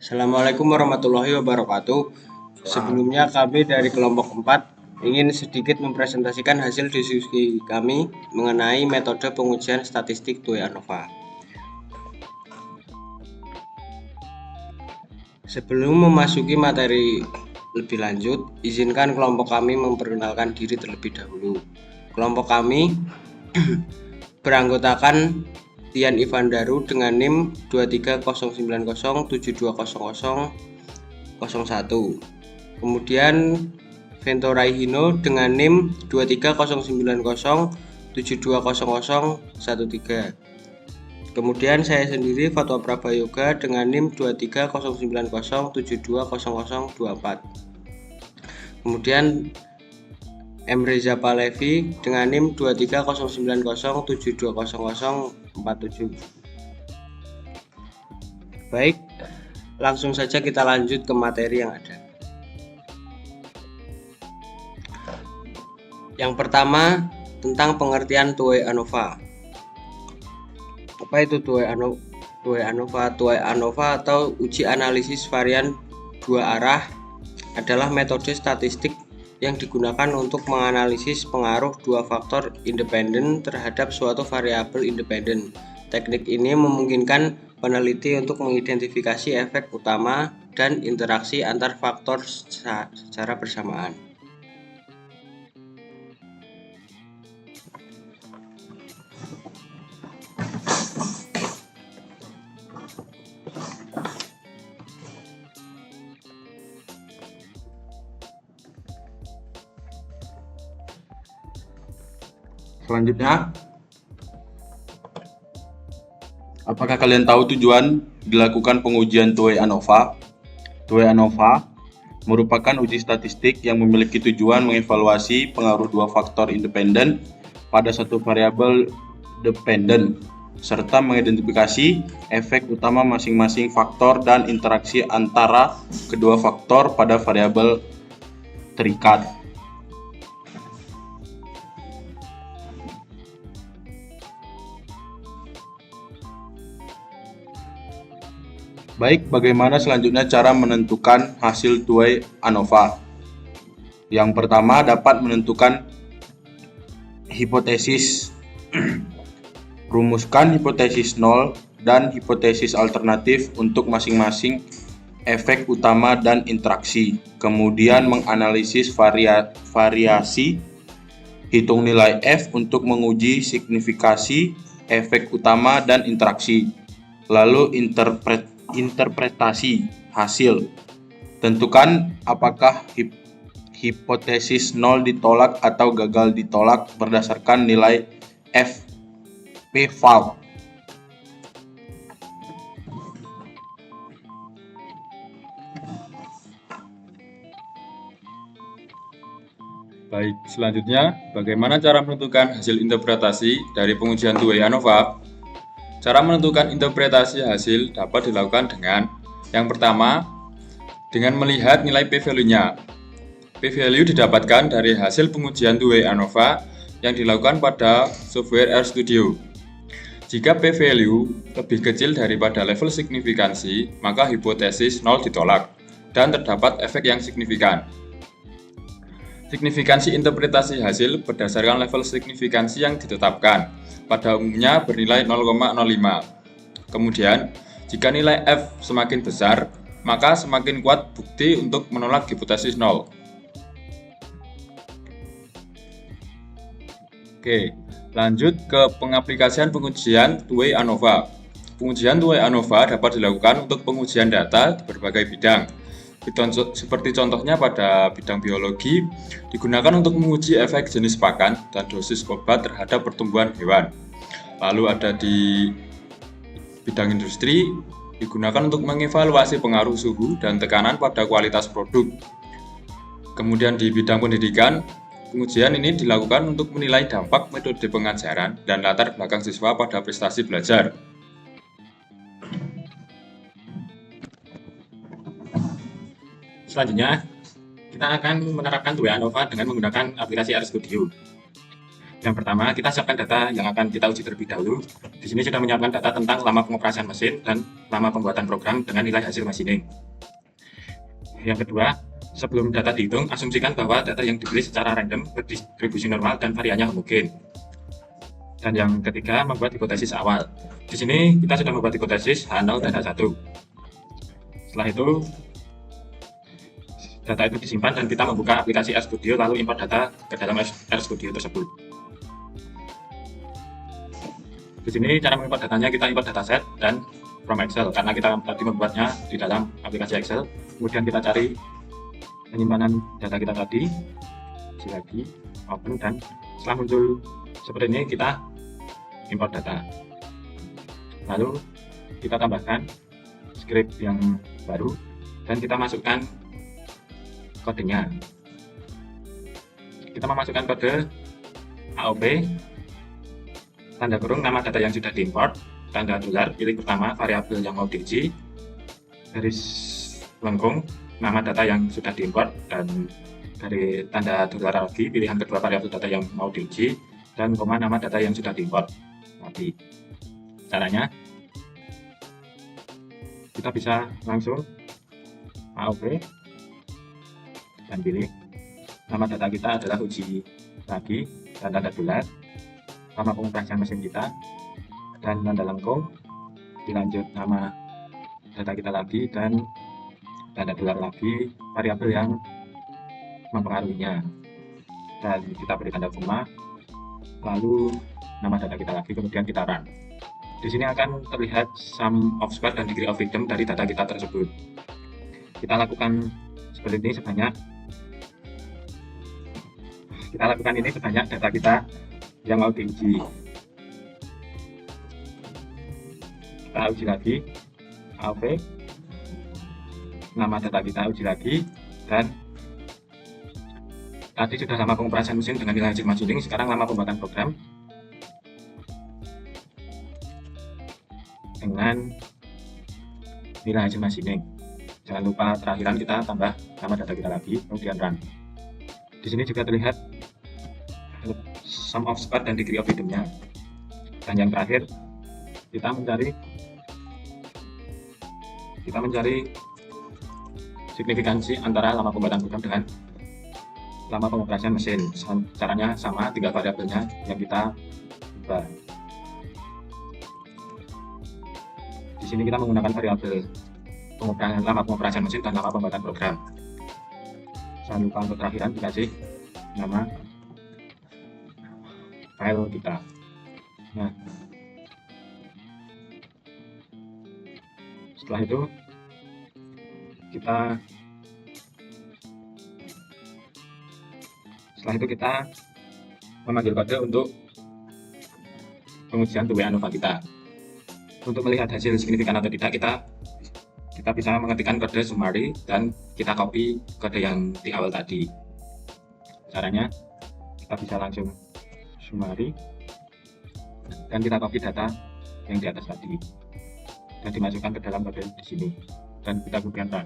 Assalamualaikum warahmatullahi wabarakatuh. Sebelumnya kami dari kelompok 4 ingin sedikit mempresentasikan hasil diskusi kami mengenai metode pengujian statistik TUE ANOVA. Sebelum memasuki materi lebih lanjut, izinkan kelompok kami memperkenalkan diri terlebih dahulu. Kelompok kami beranggotakan Tian Ivandaru dengan NIM 23090720001. Kemudian Vento Raihino dengan NIM 23090720013. Kemudian saya sendiri Fatwa Prabayoga dengan NIM 23090720024. Kemudian M. Reza Palevi dengan NIM 23090720047. Baik, langsung saja kita lanjut ke materi yang ada. Yang pertama, tentang pengertian TUE ANOVA. Apa itu TUE ANOVA? TUE ANOVA atau uji analisis varian dua arah adalah metode statistik yang digunakan untuk menganalisis pengaruh dua faktor independen terhadap suatu variabel independen. Teknik ini memungkinkan peneliti untuk mengidentifikasi efek utama dan interaksi antar faktor secara bersamaan. Selanjutnya, apakah kalian tahu tujuan dilakukan pengujian TUE ANOVA? TUE ANOVA merupakan uji statistik yang memiliki tujuan mengevaluasi pengaruh dua faktor independen pada satu variabel dependen, serta mengidentifikasi efek utama masing-masing faktor dan interaksi antara kedua faktor pada variabel terikat. Baik, bagaimana selanjutnya cara menentukan hasil TUE ANOVA? Yang pertama, dapat menentukan hipotesis. Rumuskan hipotesis 0 dan hipotesis alternatif untuk masing-masing efek utama dan interaksi. Kemudian menganalisis variasi. Hitung nilai F untuk menguji signifikasi efek utama dan interaksi. Lalu interpretasi hasil. Tentukan apakah hipotesis 0 ditolak atau gagal ditolak berdasarkan nilai F p-val. Baik, selanjutnya bagaimana cara menentukan hasil interpretasi dari pengujian TUE ANOVA? Cara menentukan interpretasi hasil dapat dilakukan dengan yang pertama, dengan melihat nilai p-value-nya. P-value didapatkan dari hasil pengujian TUE ANOVA yang dilakukan pada software RStudio. Jika p-value lebih kecil daripada level signifikansi, maka hipotesis 0 ditolak dan terdapat efek yang signifikan. Signifikansi interpretasi hasil berdasarkan level signifikansi yang ditetapkan, pada umumnya bernilai 0,05. Kemudian, jika nilai F semakin besar, maka semakin kuat bukti untuk menolak hipotesis 0. Oke, lanjut ke pengaplikasian pengujian TUE ANOVA. Pengujian TUE ANOVA dapat dilakukan untuk pengujian data di berbagai bidang. Seperti contohnya pada bidang biologi, digunakan untuk menguji efek jenis pakan dan dosis obat terhadap pertumbuhan hewan. Lalu ada di bidang industri, digunakan untuk mengevaluasi pengaruh suhu dan tekanan pada kualitas produk. Kemudian di bidang pendidikan, pengujian ini dilakukan untuk menilai dampak metode pengajaran dan latar belakang siswa pada prestasi belajar. Selanjutnya, kita akan menerapkan TUE ANOVA dengan menggunakan aplikasi RStudio. Yang pertama, kita siapkan data yang akan kita uji terlebih dahulu. Di sini sudah menyiapkan data tentang lama pengoperasian mesin dan lama pembuatan program dengan nilai hasil machining. Yang kedua, sebelum data dihitung, asumsikan bahwa data yang dipilih secara random, berdistribusi normal, dan variannya homogen. Dan yang ketiga, membuat hipotesis awal. Di sini kita sudah membuat hipotesis H0 dan H1. Setelah itu, data itu disimpan dan kita membuka aplikasi RStudio lalu import data ke dalam RStudio tersebut. Di sini cara mengimport datanya, kita import dataset dan from Excel karena kita tadi membuatnya di dalam aplikasi Excel. Kemudian kita cari penyimpanan data kita tadi, lagi open, dan setelah muncul seperti ini kita import data. Lalu kita tambahkan script yang baru dan kita masukkan kodenya. Kita memasukkan kode AOP, tanda kurung nama data yang sudah diimport, tanda dolar, pilih pertama variabel yang mau diuji, garis lengkung nama data yang sudah diimport, dan dari tanda dolar lagi pilihan kedua variabel data yang mau diuji, dan koma nama data yang sudah diimport tadi. Caranya kita bisa langsung AOP dan pilih nama data kita adalah uji lagi dan tanda dolar, lama pengoperasian mesin kita, dan tanda lengkung, dilanjut nama data kita lagi dan tanda dolar lagi, variabel yang mempengaruhinya, dan kita beri tanda koma, lalu nama data kita lagi, kemudian kita run. Di sini akan terlihat sum of square dan degree of freedom dari data kita tersebut. Kita lakukan seperti ini sebanyak data kita yang mau diuji. Kita uji lagi, AOP, nama data kita uji lagi, dan tadi sudah lama pengoperasian mesin dengan nilai hasil machining, sekarang lama pembuatan program dengan nilai hasil machining. Jangan lupa terakhiran kita tambah nama data kita lagi, kemudian run. Di sini juga terlihat sum of square dan degree of freedom-nya. Dan yang terakhir, kita mencari signifikansi antara lama pembuatan program dengan lama pengoperasian mesin. Caranya sama, tinggal variabelnya yang kita ubah. Di sini kita menggunakan variabel lama pengoperasian mesin dan lama pembuatan program. Jangan lupa untuk terakhiran dikasih nama file kita. Nah, setelah itu kita memanggil kode untuk pengujian two-way ANOVA kita. Untuk melihat hasil signifikan atau tidak, kita bisa mengetikkan kode summary dan kita copy kode yang di awal tadi. Caranya kita bisa langsung summary dan kita copy data yang di atas tadi dan dimasukkan ke dalam kode di sini dan kita kemudian run.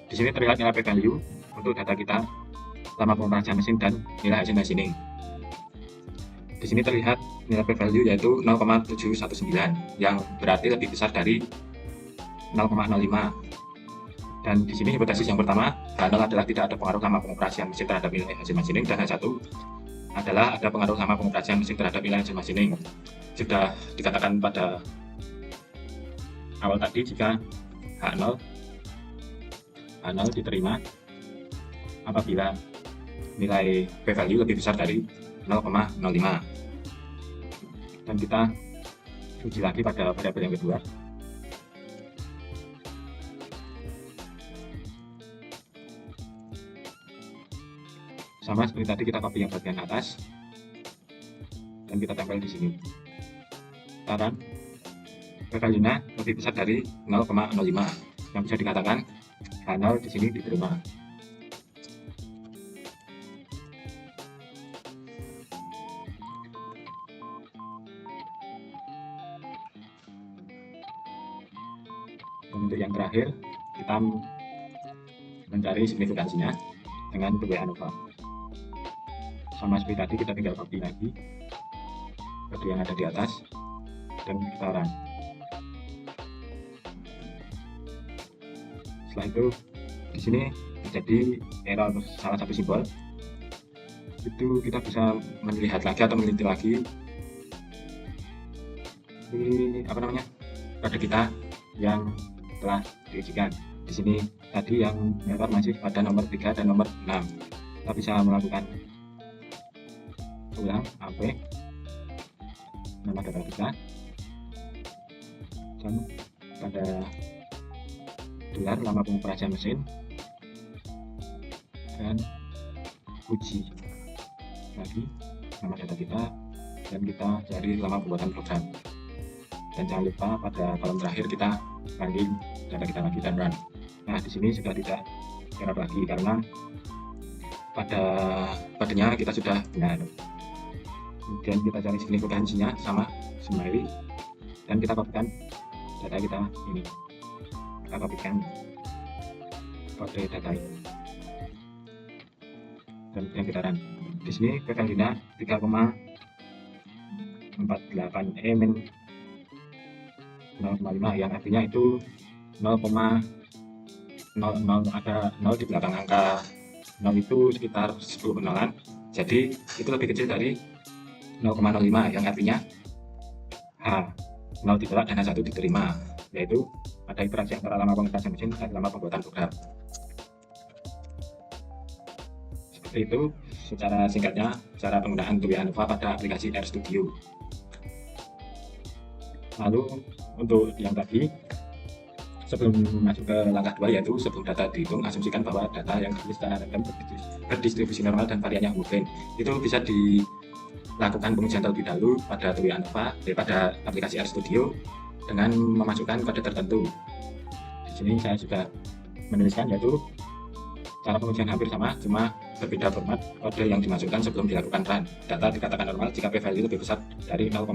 Di sini terlihat nilai p-value untuk data kita, lama pengoperasian mesin, dan nilai hasil machining. Di sini terlihat nilai p-value yaitu 0,719 yang berarti lebih besar dari 0,05. Dan di sini hipotesis yang pertama, H0 adalah tidak ada pengaruh lama pengoperasian mesin terhadap nilai hasil machining, dan H1 adalah ada pengaruh lama pengoperasian mesin terhadap nilai hasil machining. Sudah dikatakan pada awal tadi, jika H0 diterima apabila nilai p-value lebih besar dari 0,05. Dan kita uji lagi pada variabel yang kedua. Sama seperti tadi, kita copy yang bagian atas dan kita tempel di sini. Sekarang p-value-nya lebih besar dari 0,05, yang bisa dikatakan H0 di sini diterima. Dan untuk yang terakhir, kita mencari signifikansinya dengan two-way ANOVA. Sama seperti tadi, kita tinggal copy lagi kode yang ada di atas dan kita run. Setelah itu di sini terjadi error salah satu simbol, itu kita bisa melihat lagi atau meneliti lagi di kode kita yang telah diujikan. Di sini tadi yang error masih pada nomor 3 dan nomor 6. Kita bisa melakukan ulang sampai nama data kita dan pada gelar lama pengoperasian mesin dan uji lagi nama data kita dan kita cari lama pembuatan program. Dan jangan lupa pada kolom terakhir kita panggil data kita lagi dan run. Nah, di sini sudah tidak error lagi karena pada kodenya kita sudah benar. Kemudian kita cari signifikansinya sama smiley dan kita kopikan data kita ini. Kita kopikan kode data ini dan kemudian kita run. Di sini PV-nya 3,48 min 0,5 yang artinya itu 0,00, ada 0 di belakang angka 0 itu sekitar 10 penolan, jadi itu lebih kecil dari 0,05 yang artinya H 0 ditolak dan H1 diterima, yaitu ada interaksi antara lama pengoperasian mesin dan lama pembuatan program. Seperti itu secara singkatnya cara penggunaan TUI ANOVA pada aplikasi RStudio. Lalu untuk yang tadi, sebelum masuk ke langkah 2 yaitu sebelum data dihitung, asumsikan bahwa data yang ditulis secara random berdistribusi normal dan variannya homogen. Itu bisa dilakukan pengujian terlebih dahulu pada TUI ANOVA daripada aplikasi RStudio dengan memasukkan kode tertentu. Di sini saya sudah menuliskan yaitu cara pengujian hampir sama, cuma berbeda format kode yang dimasukkan sebelum dilakukan run. Data dikatakan normal jika p-value lebih besar dari 0,05.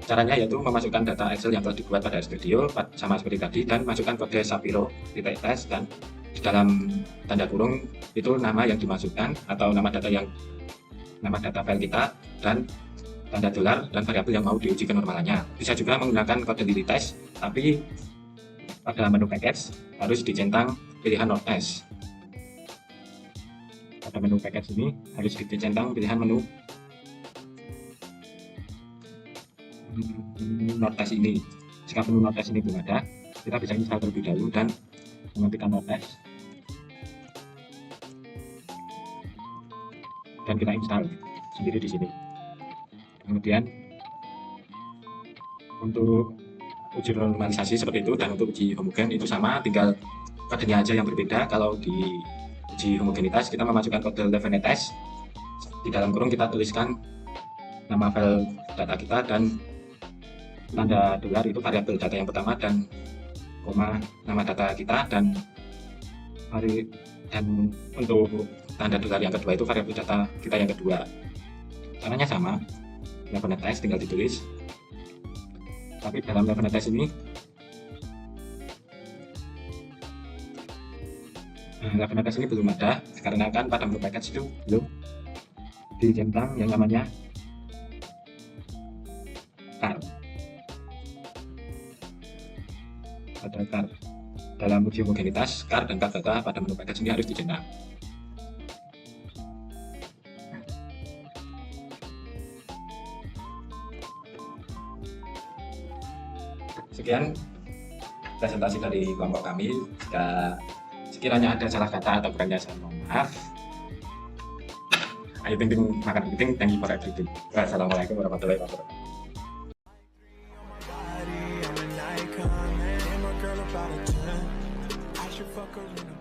Caranya yaitu memasukkan data Excel yang telah dibuat pada RStudio sama seperti tadi dan masukkan kode Sapiro test dan di dalam tanda kurung itu nama yang dimasukkan atau nama data file kita dan tanda dolar dan variabel yang mau diuji kenormalannya. Bisa juga menggunakan kode test, tapi pada menu package harus dicentang pilihan not S. Pada menu package ini harus dicentang pilihan menu notes ini. Jika menu notes ini belum ada, kita bisa install terlebih dahulu dan mengetikkan notes dan kita install sendiri di sini. Kemudian untuk uji normalisasi seperti itu dan untuk uji homogen itu sama, tinggal kodenya aja yang berbeda. Kalau di uji homogenitas kita memasukkan kode test, di dalam kurung kita tuliskan nama file data kita dan tanda dolar itu variabel data yang pertama dan koma nama data kita dan untuk tanda dolar yang kedua itu variabel data kita yang kedua. Caranya sama, test tinggal ditulis. Tapi dalam test ini test ini belum ada karena kan pada menu package itu belum dicentang yang namanya car. Ada car dalam uji homogenitas, car dan car data pada menu package ini harus dicentang. Sekian presentasi dari kelompok kami. Sekiranya ada salah kata atau kurangnya saya mohon maaf. Ayo ting makan penting, thank you for everything. Wassalamualaikum warahmatullahi wabarakatuh. Fuck her in a